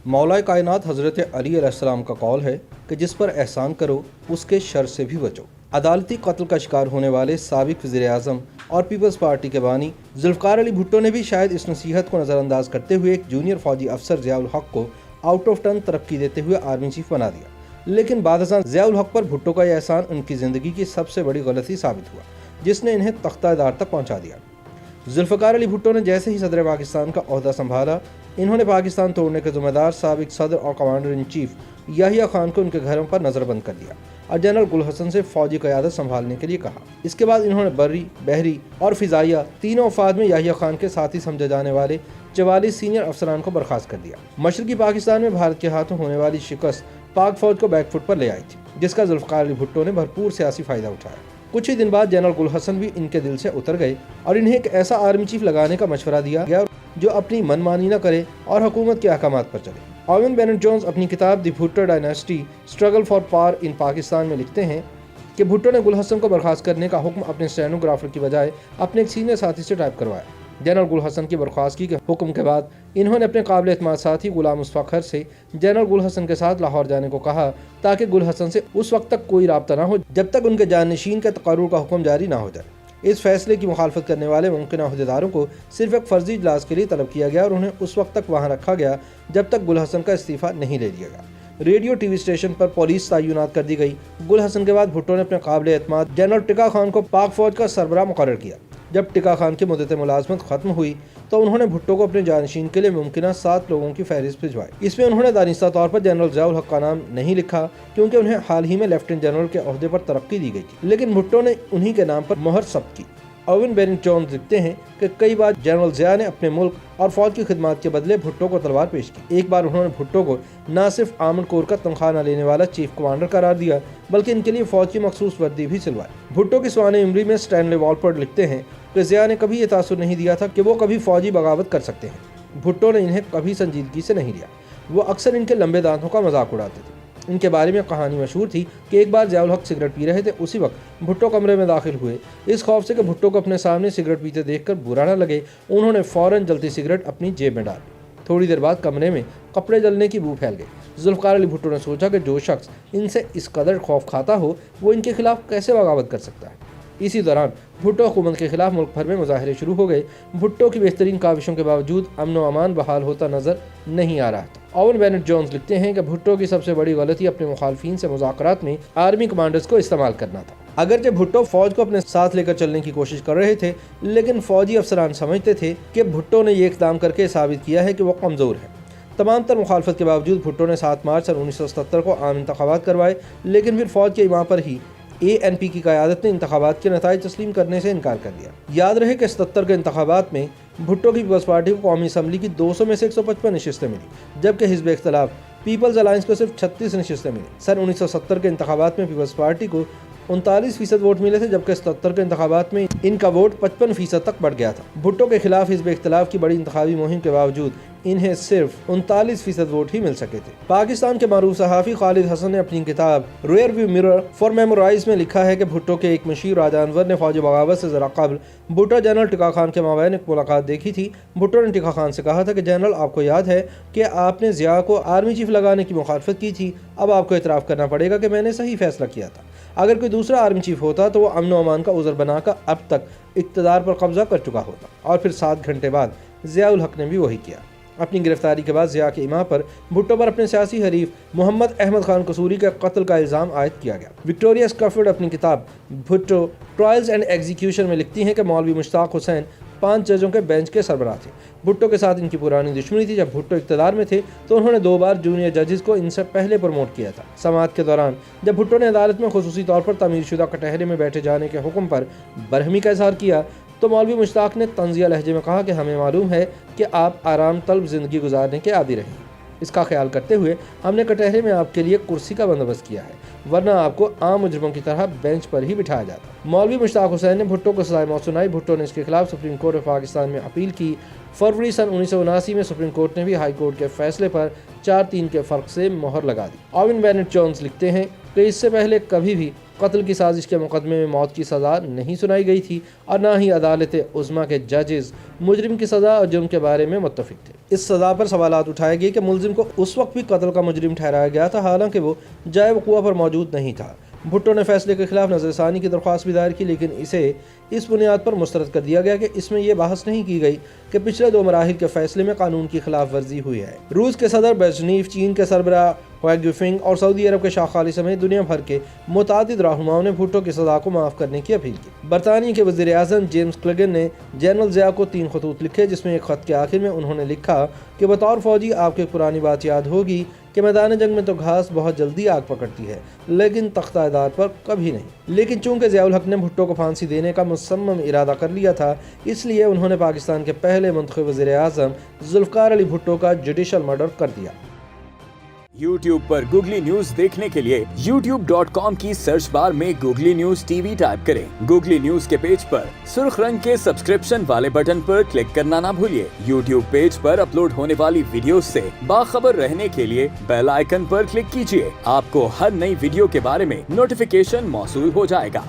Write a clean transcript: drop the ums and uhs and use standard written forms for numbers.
मौलाए कायनात हज़रत अली अलैहिस्सलाम का कौल है कि जिस पर एहसान करो उसके शर से भी बचो। अदालती कत्ल का शिकार होने वाले साबिक वज़ीर-ए-आज़म और पीपल्स पार्टी के बानी जुल्फ़िकार अली भुट्टो ने भी शायद इस नसीहत को नज़रअंदाज करते हुए एक जूनियर फ़ौजी अफसर ज़िया-उल हक़ को आउट ऑफ टर्न तरक्की देते हुए आर्मी चीफ बना दिया। लेकिन बादशाह ज़िया-उल हक़ पर भुट्टो का यह एहसान उनकी ज़िंदगी की सबसे बड़ी गलती साबित हुआ, जिसने इन्हें तख्ता-ए-दार तक पहुँचा दिया। जुल्फ़िकार अली भुट्टो ने जैसे ही सदर पाकिस्तान का ओहदा संभाला, इन्होंने पाकिस्तान तोड़ने के ज़िम्मेदार साबिक सदर और commander in chief Yahya Khan को उनके घरों पर नज़रबंद कर दिया और जनरल गुल हसन से फ़ौजी क़यादत संभालने के लिए कहा। इसके बाद इन्होंने बर्री, बहरी और फ़िज़ाइया तीनों अफ़वाद में याहिया खान के साथी समझे जाने वाले 44 सीनियर अफसरान को बर्खास्त कर दिया। मशरक़ी पाकिस्तान में भारत के हाथों होने वाली शिकस्त पाक फ़ौज को बैकफुट पर ले आई थी, जिसका जुल्फ़िकार अली भुट्टो ने भरपूर सियासी फ़ायदा उठाया। कुछ ही दिन बाद जनरल गुल हसन भी इनके दिल से उतर गए और इन्हें एक ऐसा आर्मी चीफ लगाने का मशवरा दिया गया जो अपनी मनमानी न करे और हुकूमत के अहकामात पर चले। ओवेन बेनेट जोन्स अपनी किताब the Bhutto dynasty struggle for power in Pakistan में लिखते हैं कि भुट्टो ने गुल हसन को बर्खास्त करने का हुक्म अपने स्टेनोग्राफर की बजाय अपने एक सीनियर साथी से टाइप करवाया। जनरल गुल हसन की बर्खास्तगी के हुक्म के बाद इन्होंने अपने काबिल एतमाद साथी गुलाम मुस्तफ़ा से जनरल गुल हसन के साथ लाहौर जाने को कहा, ताकि गुल हसन से उस वक्त तक कोई राब्ता ना हो जब तक उनके जाननशीन के तकर्रुर का हुक्म जारी ना हो जाए। इस फैसले की मुखालफत करने वाले मुमकिन अहदेदारों को सिर्फ एक फर्जी इजलास के लिए तलब किया गया और उन्हें उस वक्त तक वहाँ रखा गया जब तक गुल हसन का इस्तीफ़ा नहीं ले लिया गया। रेडियो टीवी स्टेशन पर पुलिस तैनात कर दी गई। गुल हसन के बाद भुट्टो ने अपने काबिल एतमाद जनरल टिका खान को पाक फ़ौज का सरबराह मुकर्रर किया। जब टिका खान की मुद्दत मुलाजमत खत्म हुई तो उन्होंने भुट्टो को अपने जानशीन के लिए मुमकिन 7 लोगों की फहरिस्त भिजवाई। इसमें उन्होंने दानिस्ता तौर पर जनरल ज़िया-उल हक़ का नाम नहीं लिखा, क्योंकि उन्हें हाल ही में लेफ्टिनेंट जनरल के ओहदे पर तरक्की दी गई थी, लेकिन भुट्टो ने उन्हीं के नाम पर मोहर ज़ब्त की। ओवेन बेनेट जोन्स लिखते हैं कि कई बार जनरल ज़िया ने अपने मुल्क और फ़ौज की खिदमत के बदले भुट्टो को तलवार पेश की। एक बार उन्होंने भुट्टो को न सिर्फ आर्मड कोर का तनख्वाह न लेने वाला चीफ कमांडर करार दिया, बल्कि इनके लिए फ़ौज की मखसूस वर्दी भी सिलवाई। भुट्टो की सवाने इमरी में स्टैनले वॉलपर्ड लिखते हैं कि ज़िया ने कभी ये तासुर नहीं दिया था कि वो कभी फ़ौजी बगावत कर सकते हैं। भुट्टो ने इन्हें कभी संजीदगी से नहीं लिया। वो अक्सर इनके लंबे दांतों का मजाक उड़ाते थे। इनके बारे में कहानी मशहूर थी कि एक बार ज़िया-उल हक़ सिगरेट पी रहे थे। उसी वक्त भुट्टो कमरे में दाखिल हुए। इस खौफ से कि भुट्टो को अपने सामने सिगरेट पीते देखकर बुरा न लगे, उन्होंने फ़ौरन जलती सिगरेट अपनी जेब में डाली। थोड़ी देर बाद कमरे में कपड़े जलने की बू फैल गई। जुल्फ़िकार अली भुट्टो ने सोचा कि जो शख्स इनसे इस कदर खौफ खाता हो वो इनके खिलाफ कैसे बगावत कर सकता है। इसी दौरान भुट्टो हुकूमत के खिलाफ मुल्क भर में मुजाहरे शुरू हो गए। भुट्टो की बेहतरीन काविशों के बावजूद अमन व अमान बहाल होता नजर नहीं आ रहा था। ओवेन बेनेट जोन्स लिखते हैं कि भुट्टो की सबसे बड़ी गलती अपने मुखालफिन से मुज़ाकरात में आर्मी कमांडर्स को इस्तेमाल करना था। अगरचे भुट्टो फौज को अपने साथ लेकर चलने की कोशिश कर रहे थे, लेकिन फौजी अफसरान समझते थे कि भुट्टो ने ये इक़दाम करके साबित किया है कि वो कमज़ोर है। तमाम तर मुखालफत के बावजूद भुट्टो ने 7 मार्च सन 1977 को आम इंतखाबात करवाए, लेकिन फिर फौज के इमाम पर ही ANP की क़यादत ने इंतखाबात के नताइज तस्लीम करने से इनकार कर दिया। याद रहे कि 77 के इंतखाबात में भुट्टो की पीपल्स पार्टी को कौमी असम्बली की 200 में से 155 नशिस्तें मिली, जबकि हिज़्ब इख्तिलाफ पीपल्स अलायंस को सिर्फ 36 नशिस्तें मिली। सन 1970 के इंतखाबात में पीपल्स पार्टी को 39% वोट मिले थे, जबकि 77 के इंतखाबात में इनका वोट 55% तक बढ़ गया था। भुट्टो के खिलाफ हिज़्ब इख्तिलाफ की बड़ी इंतखाबी मुहिम के बावजूद इन्हें सिर्फ 39% वोट ही मिल सके थे। पाकिस्तान के मारूफ सहाफ़ी खालिद हसन ने अपनी किताब rear view mirror for memorise में लिखा है कि भुट्टो के एक मशीर राजा अनवर ने फौजी बगावत से ज़रा कबल भुट्टो जनरल टिका खान के माबैन एक मुलाकात देखी थी। भुट्टो ने टिका खान से कहा था कि जनरल, आपको याद है कि आपने ज़िया को आर्मी चीफ लगाने की मुखालफत की थी। अब आपको इतराफ़ करना पड़ेगा कि मैंने सही फैसला किया था। अगर कोई दूसरा आर्मी चीफ होता तो वो अमन व अमान का उज़र बनाकर अब तक इक़्तिदार पर कब्जा कर चुका होता। और फिर 7 घंटे बाद ज़िया-उल हक़ ने भी वही किया। अपनी गिरफ्तारी के बाद ज़िया के इमाम पर भुट्टो पर अपने सियासी हरीफ मोहम्मद अहमद खान कसूरी के कत्ल का इल्ज़ाम आयद किया गया। विक्टोरिया स्कफर्ड अपनी किताब भुट्टो ट्रायल्स एंड एग्जीक्यूशन में लिखती हैं कि मौलवी मुश्ताक हुसैन 5 जजों के बेंच के सरबराह थे। भुट्टो के साथ इनकी पुरानी दुश्मनी थी। जब भुट्टो इक़्तिदार में थे तो उन्होंने 2 बार जूनियर जजेस को इनसे पहले प्रमोट किया था। समाअत के दौरान जब भुट्टो ने अदालत में खुसूसी तौर पर तमीरशुदा कटहरे में बैठे जाने के हुक्म पर बरहमी का इज़हार किया तो मौलवी मुश्ताक ने तंज़िया लहजे में कहा कि हमें मालूम है कि आप आराम तलब ज़िंदगी गुजारने के आदी रहे। इसका ख्याल करते हुए हमने कटहरे में आपके लिए कुर्सी का बंदोबस्त किया है, वरना आपको आम मुजरिमों की तरह बेंच पर ही बिठाया जाता। मौलवी मुश्ताक हुसैन ने भुट्टो को सज़ाए मौत सुनाई। भुट्टो ने इसके खिलाफ सुप्रीम कोर्ट ऑफ पाकिस्तान में अपील की। फरवरी सन 1979 में सुप्रीम कोर्ट ने भी हाई कोर्ट के फैसले पर 4-3 के फ़र्क से मोहर लगा दी। ओवेन बेनेट जोन्स लिखते हैं कि इससे पहले कभी भी قتل کی سازش کے مقدمے میں موت کی سزا نہیں سنائی گئی تھی اور نہ ہی عدالت عظمیٰ کے ججز مجرم کی سزا اور جرم کے بارے میں متفق تھے۔ اس سزا پر سوالات اٹھائے گئے کہ ملزم کو اس وقت بھی قتل کا مجرم ٹھہرایا گیا تھا حالانکہ وہ جائے وقوع پر موجود نہیں تھا۔ بھٹو نے فیصلے کے خلاف نظر ثانی کی درخواست بھی دائر کی، لیکن اسے اس بنیاد پر مسترد کر دیا گیا کہ اس میں یہ بحث نہیں کی گئی کہ پچھلے 2 مراحل کے فیصلے میں قانون کی خلاف ورزی ہوئی ہے۔ روس کے صدر برزنیف، چین کے سربراہ ہوائے گیفنگ اور سعودی عرب کے شاہ خالد سمیت دنیا بھر کے متعدد رہنماؤں نے بھٹو کی سزا کو معاف کرنے کی اپیل کی۔ برطانیہ کے وزیر اعظم جیمز کلیگن نے جنرل ضیاء کو 3 خطوط لکھے، جس میں ایک خط کے آخر میں انہوں نے لکھا کہ بطور فوجی آپ کو ایک پرانی بات یاد ہوگی کہ میدان جنگ میں تو گھاس بہت جلدی آگ پکڑتی ہے لیکن تختہ دار پر کبھی نہیں۔ لیکن چونکہ ضیاء الحق نے بھٹو کو پھانسی دینے کا مصمم ارادہ کر لیا تھا، اس لیے انہوں نے پاکستان کے پہلے منتخب وزیر اعظم ذوالفقار علی بھٹو کا جوڈیشل مرڈر کر دیا۔ YouTube پر گوگلی نیوز دیکھنے کے لیے youtube.com کی سرچ بار میں googly news T V type کریں۔ گوگلی نیوز کے پیج پر سرخ رنگ کے سبسکرپشن والے بٹن پر کلک کرنا نہ بھولیے۔ YouTube پیج پر اپلوڈ ہونے والی ویڈیوز سے باخبر رہنے کے لیے بیل آئیکن پر کلک کیجیے۔ آپ کو ہر نئی ویڈیو کے بارے میں نوٹیفیکیشن موصول ہو جائے گا۔